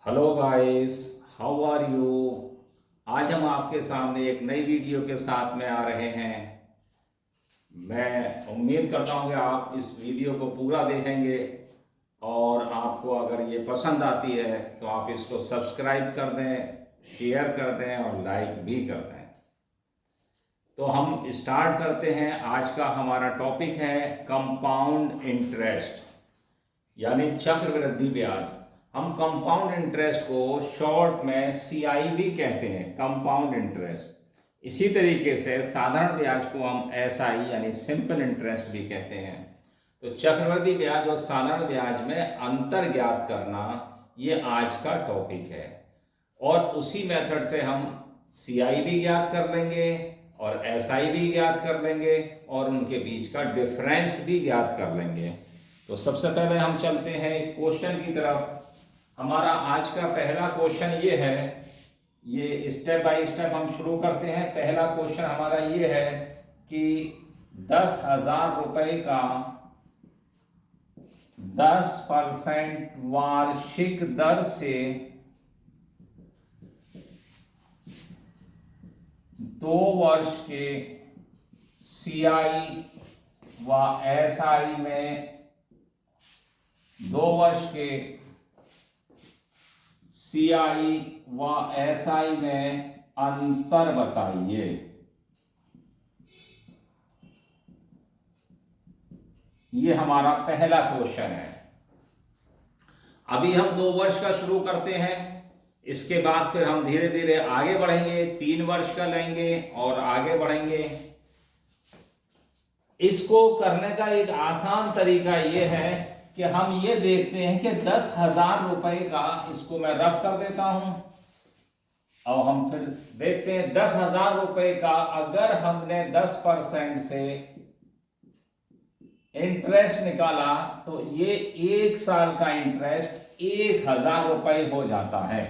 Hello guys, how are you. आज हम आपके सामने एक नई वीडियो के साथ में आ रहे हैं। मैं उम्मीद करता हूं कि आप इस वीडियो को पूरा देखेंगे और आपको अगर ये पसंद आती है तो आप इसको सब्सक्राइब कर दें, शेयर कर दें और लाइक भी कर दें। तो हम स्टार्ट करते हैं। आज का हमारा टॉपिक है कंपाउंड इंटरेस्ट यानी चक्रवृद्धि ब्याज। हम कंपाउंड इंटरेस्ट को शॉर्ट में सीआई भी कहते हैं, कंपाउंड इंटरेस्ट। इसी तरीके से साधारण ब्याज को हम एसआई यानी सिंपल इंटरेस्ट भी कहते हैं। तो चक्रवृद्धि ब्याज और साधारण ब्याज में अंतर ज्ञात करना ये आज का टॉपिक है। और उसी मेथड से हम सीआई भी ज्ञात कर लेंगे और एसआई भी ज्ञात कर लेंगे और उनके बीच का डिफरेंस भी ज्ञात कर लेंगे। तो सबसे पहले हम चलते हैं क्वेश्चन की तरफ। हमारा आज का पहला क्वेश्चन ये है, ये स्टेप बाय स्टेप हम शुरू करते हैं। पहला क्वेश्चन हमारा ये है कि 10,000 रुपए का 10% वार्षिक दर से 2 वर्ष के सीआई व एसआई में 2 वर्ष के सीआई व एसआई में अंतर बताइए। ये हमारा पहला क्वेश्चन है। अभी हम 2 वर्ष का शुरू करते हैं, इसके बाद फिर हम धीरे धीरे आगे बढ़ेंगे, 3 वर्ष का लेंगे और आगे बढ़ेंगे। इसको करने का एक आसान तरीका यह है कि हम ये देखते हैं कि 10,000 रुपए का, इसको मैं रफ कर देता हूं और हम फिर देखते हैं 10,000 रुपए का अगर हमने 10% से इंटरेस्ट निकाला तो ये 1 साल का इंटरेस्ट 1,000 रुपए हो जाता है।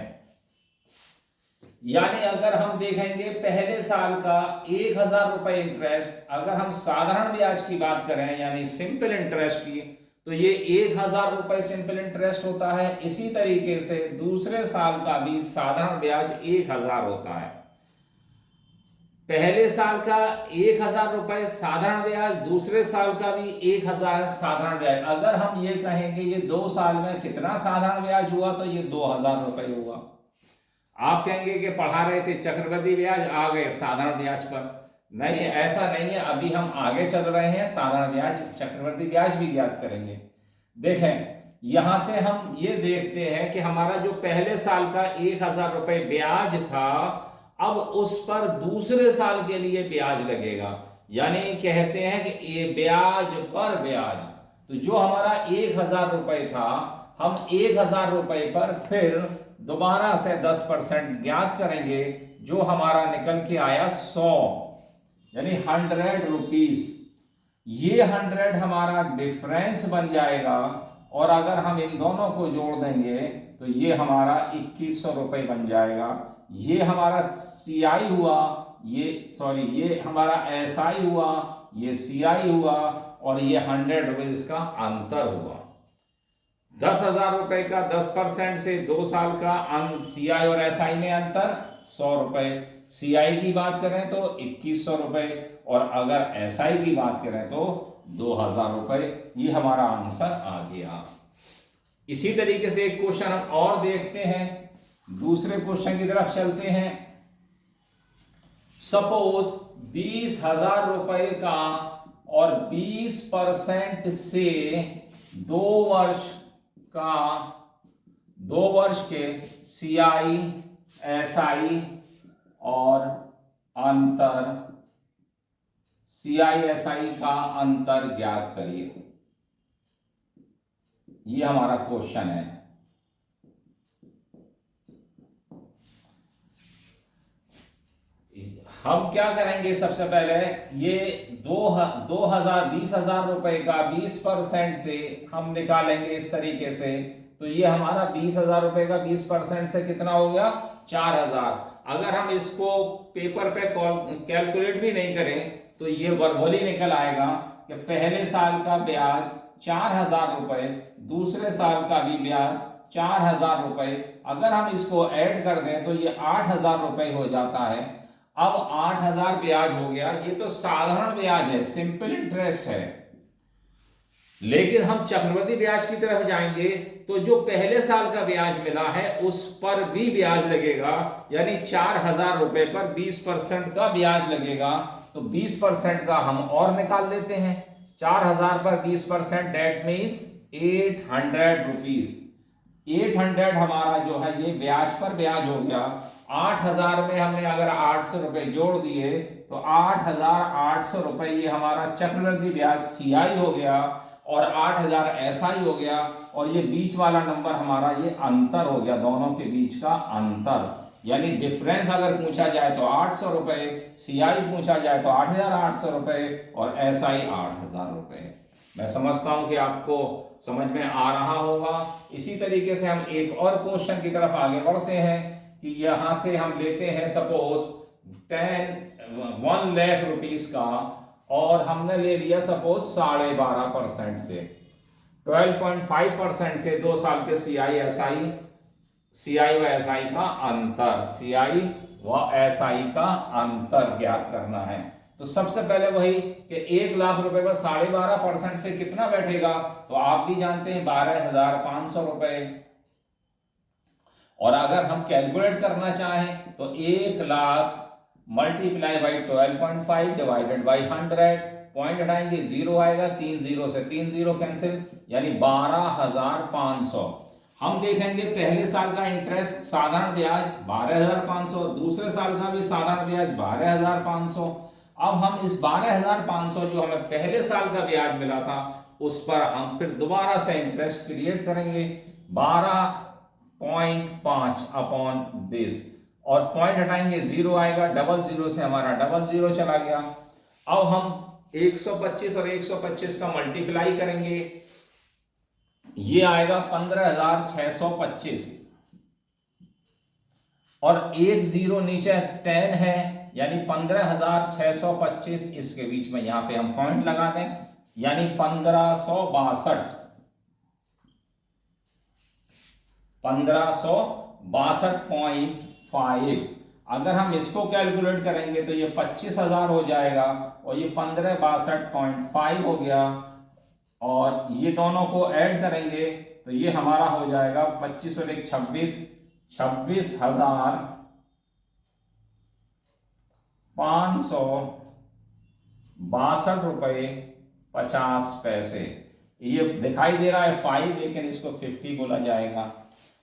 यानी अगर हम देखेंगे पहले साल का 1,000 रुपए इंटरेस्ट, अगर हम साधारण ब्याज की बात करें यानी सिंपल इंटरेस्ट की, तो ये 1,000 रुपए सिंपल इंटरेस्ट होता है। इसी तरीके से दूसरे साल का भी साधारण ब्याज 1,000 होता है। पहले साल का 1,000 रुपए साधारण ब्याज, दूसरे साल का भी 1,000 साधारण ब्याज। अगर हम ये कहेंगे ये 2 साल में कितना साधारण ब्याज हुआ तो ये 2,000 रुपए हुआ। आप कहेंगे कि पढ़ा रहे थे चक्रवृद्धि ब्याज, आ गए साधारण ब्याज पर। नहीं, ऐसा नहीं है। अभी हम आगे चल रहे हैं, साधारण ब्याज चक्रवृद्धि ब्याज भी ज्ञात करेंगे। देखें, यहां से हम ये देखते हैं कि हमारा जो पहले साल का 1,000 रुपए ब्याज था, अब उस पर दूसरे साल के लिए ब्याज लगेगा। यानी कहते हैं कि ये ब्याज पर ब्याज। तो जो हमारा 1,000 रुपए था, हम 1,000 रुपए पर फिर दोबारा से 10% ज्ञात करेंगे, जो हमारा निकल के आया 100 यानी 100 रुपीज। ये 100 हमारा डिफरेंस बन जाएगा और अगर हम इन दोनों को जोड़ देंगे तो ये हमारा 2,100 रुपए बन जाएगा। ये हमारा सीआई हुआ, ये हमारा एसआई हुआ, ये सीआई हुआ और ये 100 रुपीज का अंतर हुआ। 10,000 रुपए का 10% से 2 साल का सीआई और एसआई में अंतर 100 रुपए। सीआई की बात करें तो 2,100 रुपए और अगर एसआई की बात करें तो 2,000 रुपए। ये हमारा आंसर आ गया। इसी तरीके से एक क्वेश्चन हम और देखते हैं, दूसरे क्वेश्चन की तरफ चलते हैं। सपोज 20,000 रुपए का और 20% से 2 वर्ष के सीआई एसआई और अंतर, सीआई एसआई का अंतर ज्ञात करिए। ये हमारा क्वेश्चन है। हम क्या करेंगे, सबसे पहले ये 20,000 रुपए का 20% से हम निकालेंगे इस तरीके से। तो ये हमारा 20,000 रुपए का 20% से कितना हो गया, 4,000। अगर हम इसको पेपर पे कैलकुलेट भी नहीं करें तो ये वर्बली निकल आएगा कि पहले साल का ब्याज 4,000 रुपए, दूसरे साल का भी ब्याज 4,000 रुपये। अगर हम इसको ऐड कर दें तो ये 8,000 रुपये हो जाता है। अब 8,000 ब्याज हो गया, ये तो साधारण ब्याज है, सिंपल इंटरेस्ट है। लेकिन हम चक्रवृद्धि ब्याज की तरफ जाएंगे तो जो पहले साल का ब्याज मिला है उस पर भी ब्याज लगेगा, यानी 4,000 रुपये पर 20% का ब्याज लगेगा। तो 20% का हम और निकाल लेते हैं। 4,000 पर 20%, डेट मीन्स 800 रुपीज। 800 हमारा जो है ये ब्याज पर ब्याज हो गया। 8,000 में हमने अगर 800 रुपये जोड़ दिए तो 8,800 रुपये ये हमारा चक्रवृद्धि ब्याज CI हो गया और 8,000 SI हो गया। और ये बीच वाला नंबर हमारा ये अंतर हो गया, दोनों के बीच का अंतर, यानी डिफरेंस अगर पूछा जाए तो 800 रुपये, CI पूछा जाए तो 8,800 रुपये और SI 8,000 रुपये। मैं समझता हूं कि आपको समझ में आ रहा होगा। इसी तरीके से हम एक और क्वेश्चन की तरफ आगे बढ़ते हैं कि यहां से हम लेते हैं सपोज 1 लाख रुपीस का, और हमने ले लिया सपोज 12.5% से, 12.5% से 2 साल के CI व SI का अंतर, CI व SI का अंतर ज्ञात करना है। तो सबसे पहले वही कि 1 लाख रुपए पर 12.5% से कितना बैठेगा, तो आप भी जानते हैं 12,500 रुपए। और अगर हम कैलकुलेट करना चाहें तो 1 lakh multiply by 12.5 divided by 100, point हटाएंगे 0 आएगा, 3 0 से 3 0 कैंसिल, यानी 12,500। हम देखेंगे पहले साल का इंटरेस्ट साधारण ब्याज 12,500, दूसरे साल का भी साधारण ब्याज 12,500। अब हम इस 12,500 जो हमें पहले साल का ब्याज मिला था उस पर हम फिर दोबारा से इंटरेस्ट क्रिएट करेंगे 12.5 अपॉन दिस, और पॉइंट हटाएंगे 0 आएगा, डबल 0 से हमारा डबल 0 चला गया। अब हम 125 और 125 का मल्टीप्लाई करेंगे, ये आएगा 15,625, और एक 0 नीचे 10 है, यानी 15,625, इसके बीच में यहां पे हम पॉइंट लगा दें, यानी 1562.5। अगर हम इसको कैलकुलेट करेंगे तो ये 25,000 हो जाएगा, और ये 1562.5 हो गया, और ये दोनों को ऐड करेंगे तो ये हमारा हो जाएगा 25 और 1 26, 26,562 रुपये 50 पैसे। ये दिखाई दे रहा है 5, लेकिन इसको 50 बोला जाएगा।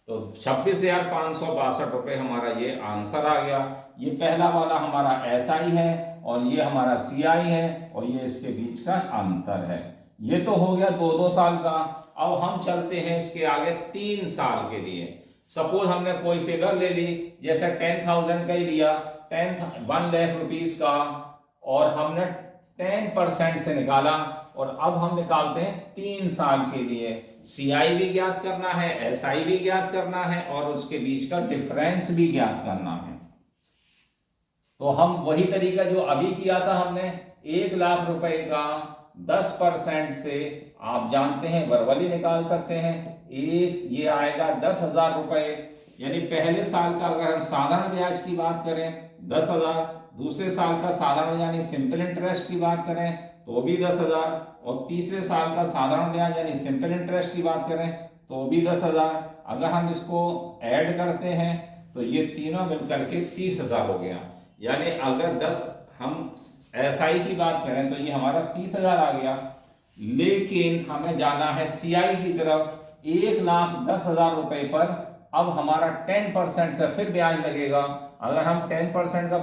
तो 26,562 रुपये हमारा ये आंसर आ गया। ये पहला वाला हमारा SI है और ये हमारा CI है, और ये इसके बीच का अंतर है। ये तो हो गया 2-2 साल का। अब हम चलते हैं इसके आगे 3 साल के लिए। सपोज हमने कोई फिगर ले ली, जैसे 10,000 का ही लिया, 1 लाख रुपीस का, और हमने 10% से निकाला, और अब हम निकालते हैं 3 साल के लिए। CI भी ज्ञात करना है, SI भी ज्ञात करना है, और उसके बीच का डिफरेंस भी ज्ञात करना है। तो हम वही तरीका जो अभी किया था हमने, 1 लाख रुपए का 10% से आप जानते हैं वर्बली निकाल सकते हैं। ये आएगा 10,000 रुपए, यानी पहले साल का अगर हम साधारण ब्याज की बात करें 10,000, दूसरे साल का साधारण यानी सिंपल इंटरेस्ट की बात करें तो भी 10,000, और तीसरे साल का साधारण ब्याज यानी सिंपल इंटरेस्ट की बात करें तो भी 10,000। अगर हम इसको ऐड करते हैं तो ये तीनों मिलकर के 30,000 हो गया। यानी अगर 10 हम SI की बात करें तो ये हमारा 30,000 आ गया। लेकिन हमें जाना है CI की तरफ। 1,10,000 रुपए पर अब हमारा 10% से फिर ब्याज लगेगा। अगर हम 10% का